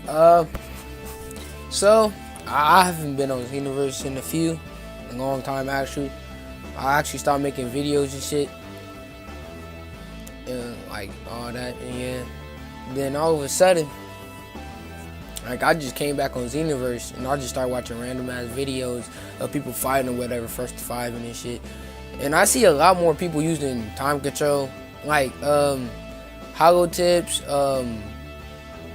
Uh, so I haven't been on Xenoverse in a long time actually. I actually started making videos and shit, and like all that, and yeah. Then all of a sudden, like I just came back on Xenoverse, and I just started watching random ass videos of people fighting or whatever, first to five and this shit. And I see a lot more people using time control, like hollow tips.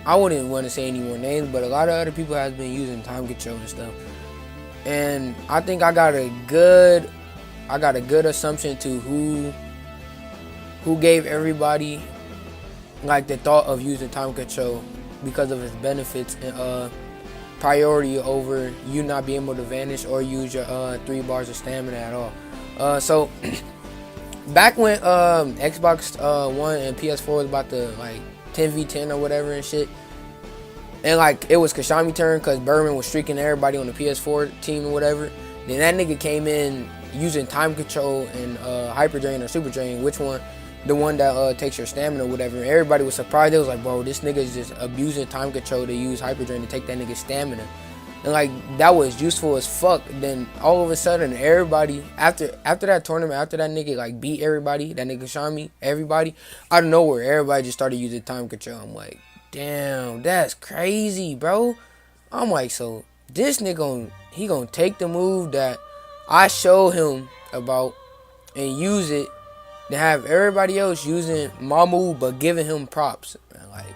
I wouldn't want to say any more names, but a lot of other people have been using time control and stuff. And I think I got a good assumption to who gave everybody like the thought of using time control because of its benefits and priority over you not being able to vanish or use your 3 bars of stamina at all. So back when Xbox One and PS4 was about to like 10v10 or whatever and shit, and like it was Kashami turn because Berman was streaking everybody on the PS4 team or whatever. Then that nigga came in using time control and hyper drain or super drain, which one? The one that takes your stamina or whatever. And everybody was surprised. They was like, bro, this nigga is just abusing time control to use hyper drain to take that nigga's stamina. And like that was useful as fuck. Then all of a sudden everybody after that tournament, after that nigga like beat everybody, that nigga Shami, everybody, out of nowhere, everybody just started using time control. I'm like, damn, that's crazy, bro. I'm like, so this nigga he gonna take the move that I showed him about and use it to have everybody else using my move but giving him props. Like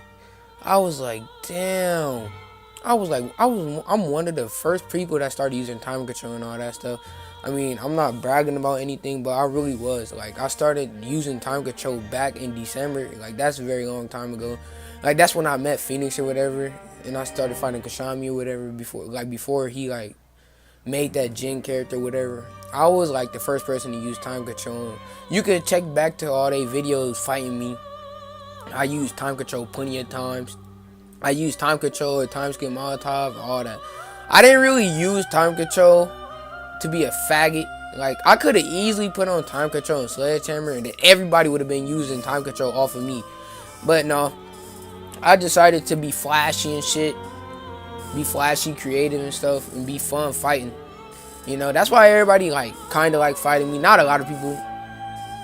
I was like, damn. I'm one of the first people that started using time control and all that stuff. I mean, I'm not bragging about anything, but I really was. Like, I started using time control back in December. Like, that's a very long time ago. Like, that's when I met Phoenix or whatever, and I started fighting Kashami or whatever before he, like, made that Jin character or whatever. I was, like, the first person to use time control. You could check back to all they videos fighting me. I used time control plenty of times. I used time control, time skip Molotov, all that. I didn't really use time control to be a faggot. Like, I could have easily put on time control and Sledgehammer, and then everybody would have been using time control off of me. But no, I decided to be flashy and shit. Be flashy, creative and stuff, and be fun fighting. You know, that's why everybody, like, kind of like fighting me. Not a lot of people.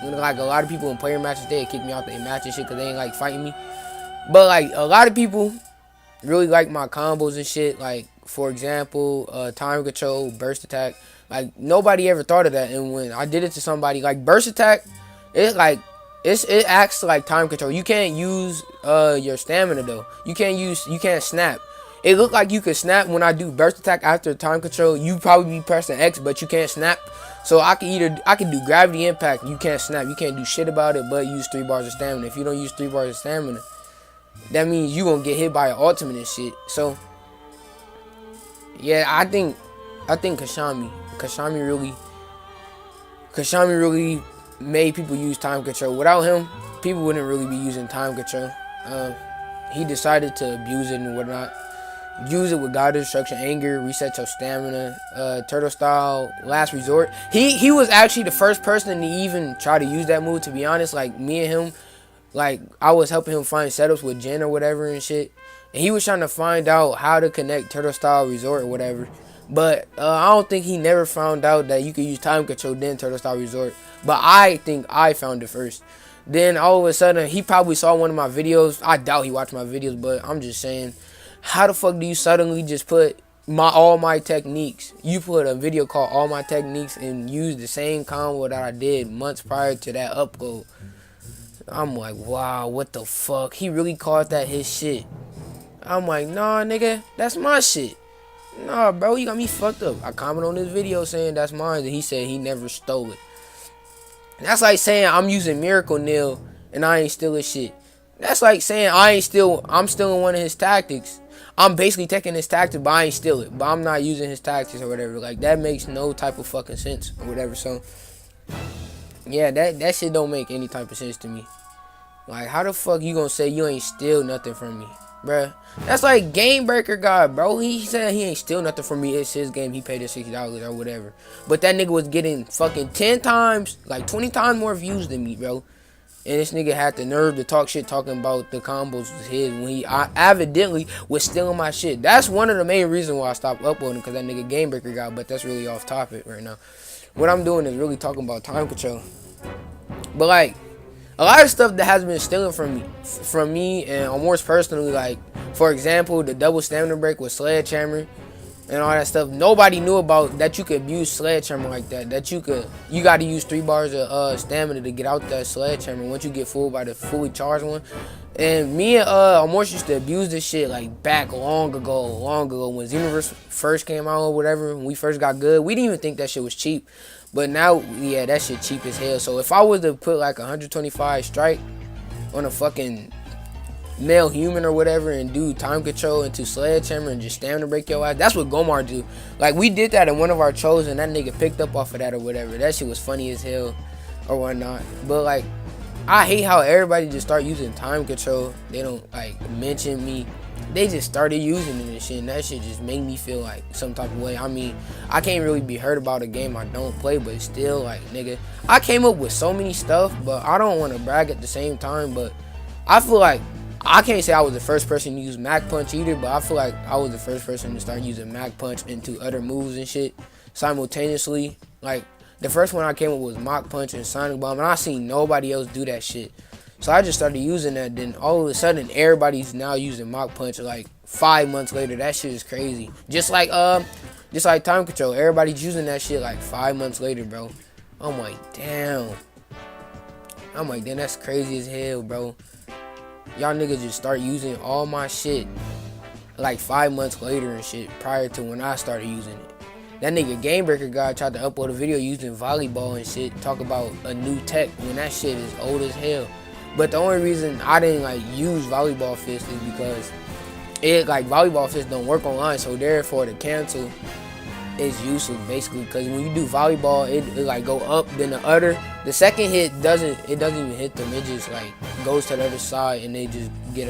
You know, like, a lot of people in player matches, they kick me out their match and shit because they ain't like fighting me. But, like, a lot of people really like my combos and shit. Like, for example, time control, burst attack. Like, nobody ever thought of that. And when I did it to somebody, like, burst attack, it acts like time control. You can't use your stamina though. You can't snap. It looked like you could snap when I do burst attack after time control. You probably be pressing X, but you can't snap. So I can do gravity impact. You can't snap. You can't do shit about it, but use 3 bars of stamina. If you don't use 3 bars of stamina, that means you gonna get hit by an ultimate and shit. So yeah, I think Kashami really made people use time control. Without him, people wouldn't really be using time control. He decided to abuse it and whatnot. Use it with God Destruction, Anger, Reset Your Stamina, Turtle Style, Last Resort. He was actually the first person to even try to use that move, to be honest. Like, me and him, like, I was helping him find setups with Jen or whatever and shit. And he was trying to find out how to connect Turtle Style Resort or whatever. But I don't think he never found out that you could use time control then Turtle Style Resort. But I think I found it first. Then all of a sudden, he probably saw one of my videos. I doubt he watched my videos, but I'm just saying, how the fuck do you suddenly just put all my techniques? You put a video called All My Techniques and use the same combo that I did months prior to that upload. I'm like, wow, what the fuck? He really called that his shit. I'm like, nah, nigga, that's my shit. Nah, bro, you got me fucked up. I commented on this video saying that's mine, and he said he never stole it. That's like saying I'm using Miracle Nail and I ain't stealing shit. That's like saying I'm stealing one of his tactics. I'm basically taking his tactics, but I ain't steal it. But I'm not using his tactics or whatever. Like, that makes no type of fucking sense or whatever. So yeah, that shit don't make any type of sense to me. Like, how the fuck you gonna say you ain't steal nothing from me, bruh? That's like Game Breaker God, bro. He said he ain't steal nothing from me. It's his game. He paid us $60 or whatever. But that nigga was getting fucking 10 times, like 20 times more views than me, bro. And this nigga had the nerve to talk shit talking about the combos was his when he evidently was stealing my shit. That's one of the main reasons why I stopped uploading, because that nigga Game Breaker got, but that's really off topic right now. What I'm doing is really talking about time control. But like, a lot of stuff that has been stealing from me and almost personally, like, for example, the double stamina break with Sledgehammer and all that stuff. Nobody knew about that you could abuse Sledgehammer like that. That you got to use 3 bars of stamina to get out that Sledgehammer once you get full by the fully charged one. And me and Amorce used to abuse this shit like back long ago when Xenoverse first came out or whatever. When we first got good, we didn't even think that shit was cheap. But now, yeah, that shit cheap as hell. So if I was to put like 125 strike on a fucking male human or whatever and do time control into Sledgehammer and just stamina break your ass, that's what Gomar do. Like, we did that in one of our shows and that nigga picked up off of that or whatever. That shit was funny as hell or whatnot. But like, I hate how everybody just start using time control. They don't like mention me. They just started using it and shit, and that shit just made me feel like some type of way. I mean, I can't really be hurt about a game I don't play, but still, like, nigga, I came up with so many stuff, but I don't want to brag at the same time. But I feel like I can't say I was the first person to use Mac Punch either, but I feel like I was the first person to start using Mac Punch into other moves and shit simultaneously. Like, the first one I came up with was Mach Punch and Sonic Bomb, and I seen nobody else do that shit. So I just started using that. Then all of a sudden, everybody's now using Mach Punch. Like 5 months later, that shit is crazy. Just like time control, everybody's using that shit like 5 months later, bro. I'm like, damn, that's crazy as hell, bro. Y'all niggas just start using all my shit like 5 months later and shit, prior to when I started using it. That nigga Game Breaker guy tried to upload a video using volleyball and shit, talk about a new tech when that shit is old as hell. But the only reason I didn't like use volleyball fist is because it like volleyball fist don't work online, so therefore the cancel is useless basically. Because when you do volleyball, it like go up, then the second hit doesn't even hit them. It just like goes to the other side and they just get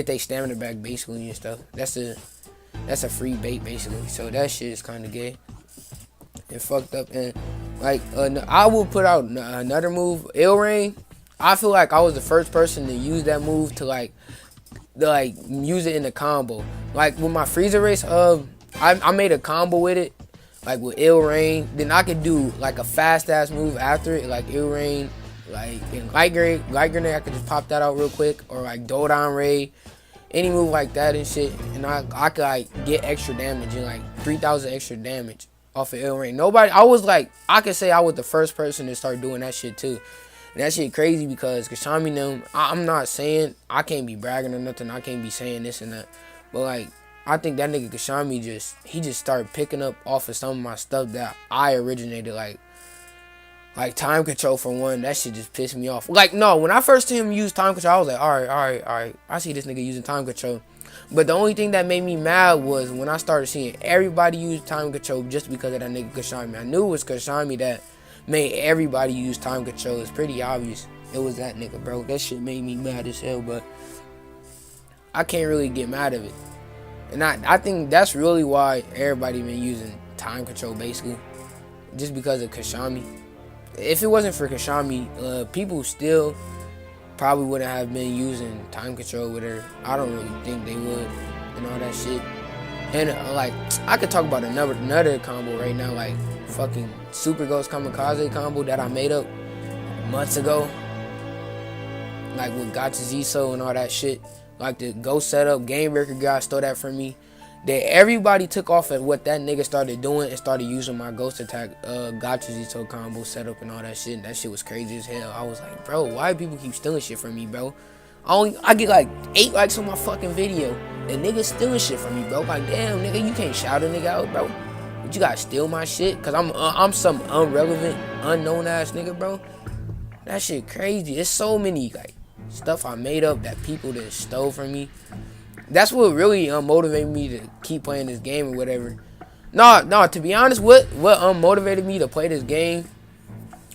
their stamina back basically and stuff. That's a free bait basically. So that shit is kind of gay and fucked up. And like I will put out another move, Ill Rain. I feel like I was the first person to use that move to like use it in the combo. Like with my Freezer Race, I made a combo with it, like with Ill Rain. Then I could do like a fast ass move after it, like Ill Rain, like in Light Grenade. I could just pop that out real quick, or like Dodan Ray, any move like that and shit. And I could like get extra damage and like 3,000 extra damage off of Ill Rain. I could say I was the first person to start doing that shit too. And that shit crazy because Kashami them, I'm not saying, I can't be bragging or nothing, I can't be saying this and that, but like, I think that nigga Kashami he just started picking up off of some of my stuff that I originated, like time control for one. That shit just pissed me off. Like, no, when I first seen him use time control, I was like, alright, I see this nigga using time control. But the only thing that made me mad was when I started seeing everybody use time control just because of that nigga Kashami. I knew it was Kashami that made everybody use time control. It's pretty obvious it was that nigga, bro. That shit made me mad as hell, but I can't really get mad at it. And I think that's really why everybody been using time control basically, just because of Kashami. If it wasn't for Kashami, people still probably wouldn't have been using time control with her. I don't really think they would and all that shit. And like, I could talk about another combo right now, like fucking Super Ghost Kamikaze combo that I made up months ago, like with Gotcha Ziso and all that shit. Like the Ghost setup, Game Breaker guy stole that from me. That everybody took off at what that nigga started doing and started using my Ghost Attack, Gotcha Ziso combo setup and all that shit. That shit was crazy as hell. I was like, bro, why do people keep stealing shit from me, bro? I get like 8 likes on my fucking video. And niggas stealing shit from me, bro. Like, damn, nigga, you can't shout a nigga out, bro. But you gotta steal my shit? Cause I'm some irrelevant, unknown ass nigga, bro. That shit crazy. It's so many, like, stuff I made up that people that stole from me. That's what really motivated me to keep playing this game or whatever. No, to be honest, what motivated me to play this game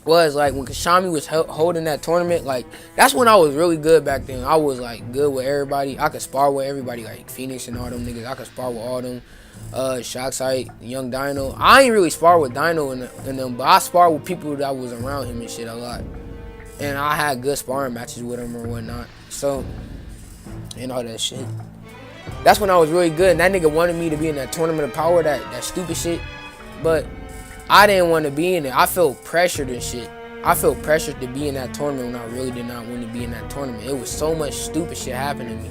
was like when Kashami was holding that tournament. Like, that's when I was really good back then. I was like good with everybody. I could spar with everybody, like Phoenix and all them niggas. I could spar with all them. Shocksite, Young Dino. I ain't really spar with Dino and them, but I spar with people that was around him and shit a lot. and I had good sparring matches with him or whatnot. So, and all that shit. That's when I was really good. And that nigga wanted me to be in that tournament of power, that stupid shit. But I didn't want to be in it. I felt pressured and shit. I felt pressured to be in that tournament when I really did not want to be in that tournament. It was so much stupid shit happening to me.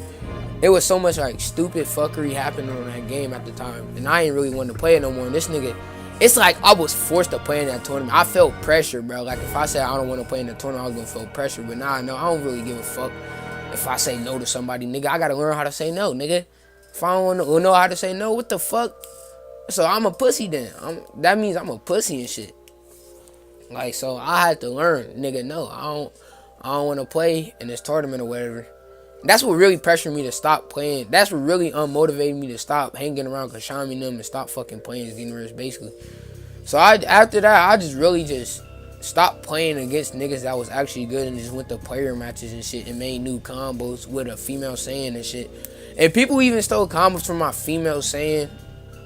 It was so much like stupid fuckery happening on that game at the time. And I ain't really want to play it no more. And this nigga, it's like I was forced to play in that tournament. I felt pressure, bro. Like if I said I don't want to play in the tournament, I was going to feel pressure. But nah, no, I don't really give a fuck if I say no to somebody, nigga. I got to learn how to say no, nigga. If I don't know how to say no, what the fuck? So I'm a pussy then. That means I'm a pussy and shit. Like, so I had to learn, nigga, no, I don't want to play in this tournament or whatever. That's what really pressured me to stop playing. That's what really unmotivated me to stop hanging around Kashami and them and stop fucking playing Xenoverse, basically. So after that, I just really just stopped playing against niggas that was actually good and just went to player matches and shit and made new combos with a female Saiyan and shit. And people even stole combos from my female Saiyan,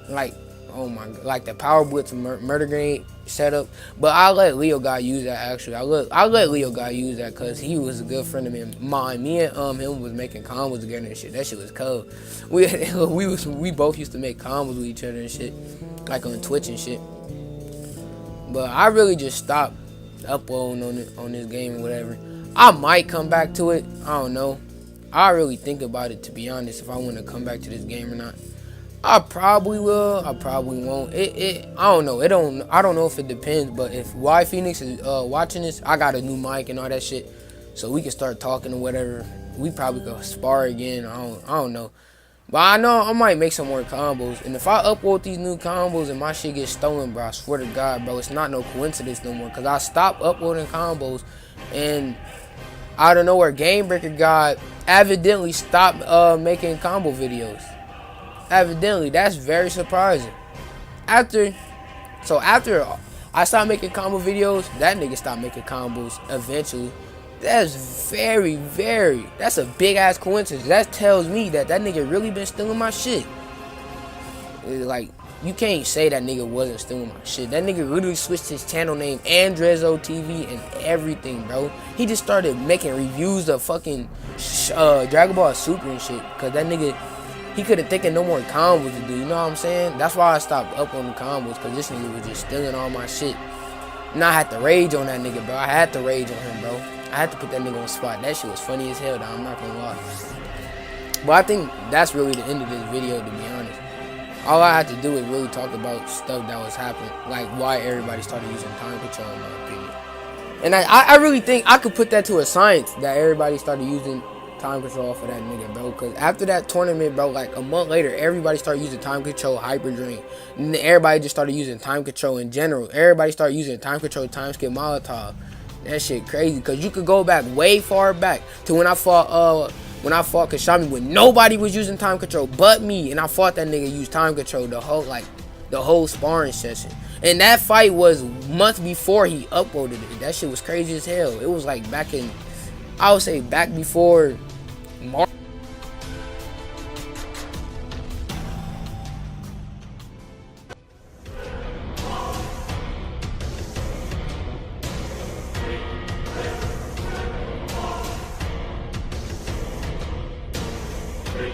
like, oh my god, like the Power Blitz murder grenade setup. But I let Leo guy use that actually. I let Leo guy use that because he was a good friend of mine. Me and him was making combos together and shit. That shit was cold. We both used to make combos with each other and shit, like on Twitch and shit. But I really just stopped uploading on this game or whatever. I might come back to it. I don't know. I really think about it, to be honest, if I want to come back to this game or not. I probably will. I probably won't. I don't know. I don't know if it depends. But if Y Phoenix is watching this, I got a new mic and all that shit, so we can start talking or whatever. We probably could spar again. I don't know. But I know I might make some more combos. And if I upload these new combos and my shit gets stolen, bro, I swear to God, bro, it's not no coincidence no more. Cause I stopped uploading combos, and out of nowhere, Game Breaker God evidently stopped making combo videos. Evidently, that's very surprising. After I stopped making combo videos, that nigga stopped making combos eventually. That's that's a big ass coincidence. That tells me that nigga really been stealing my shit. Like, you can't say that nigga wasn't stealing my shit. That nigga literally switched his channel name, Andrezo TV, and everything, bro. He just started making reviews of fucking Dragon Ball Super and shit. Cause that nigga, he couldn't think of no more combos to do, you know what I'm saying? That's why I stopped uploading combos, cause this nigga was just stealing all my shit. And I had to rage on that nigga, bro. I had to rage on him, bro. I had to put that nigga on the spot. That shit was funny as hell, though. I'm not gonna lie. But I think that's really the end of this video, to be honest. All I had to do is really talk about stuff that was happening, like why everybody started using time control, in my opinion. And I really think I could put that to a science, that everybody started using time control for that nigga, bro. Because after that tournament, bro, like a month later, everybody started using time control Hyper Dream. And everybody just started using time control in general. Everybody started using time control time skip Molotov. That shit crazy, because you could go back way far back to when I fought Kashami, when nobody was using time control but me, and I fought that nigga use time control the whole sparring session. And that fight was months before he uploaded it. That shit was crazy as hell. It was like back in, I would say back before March. Hey.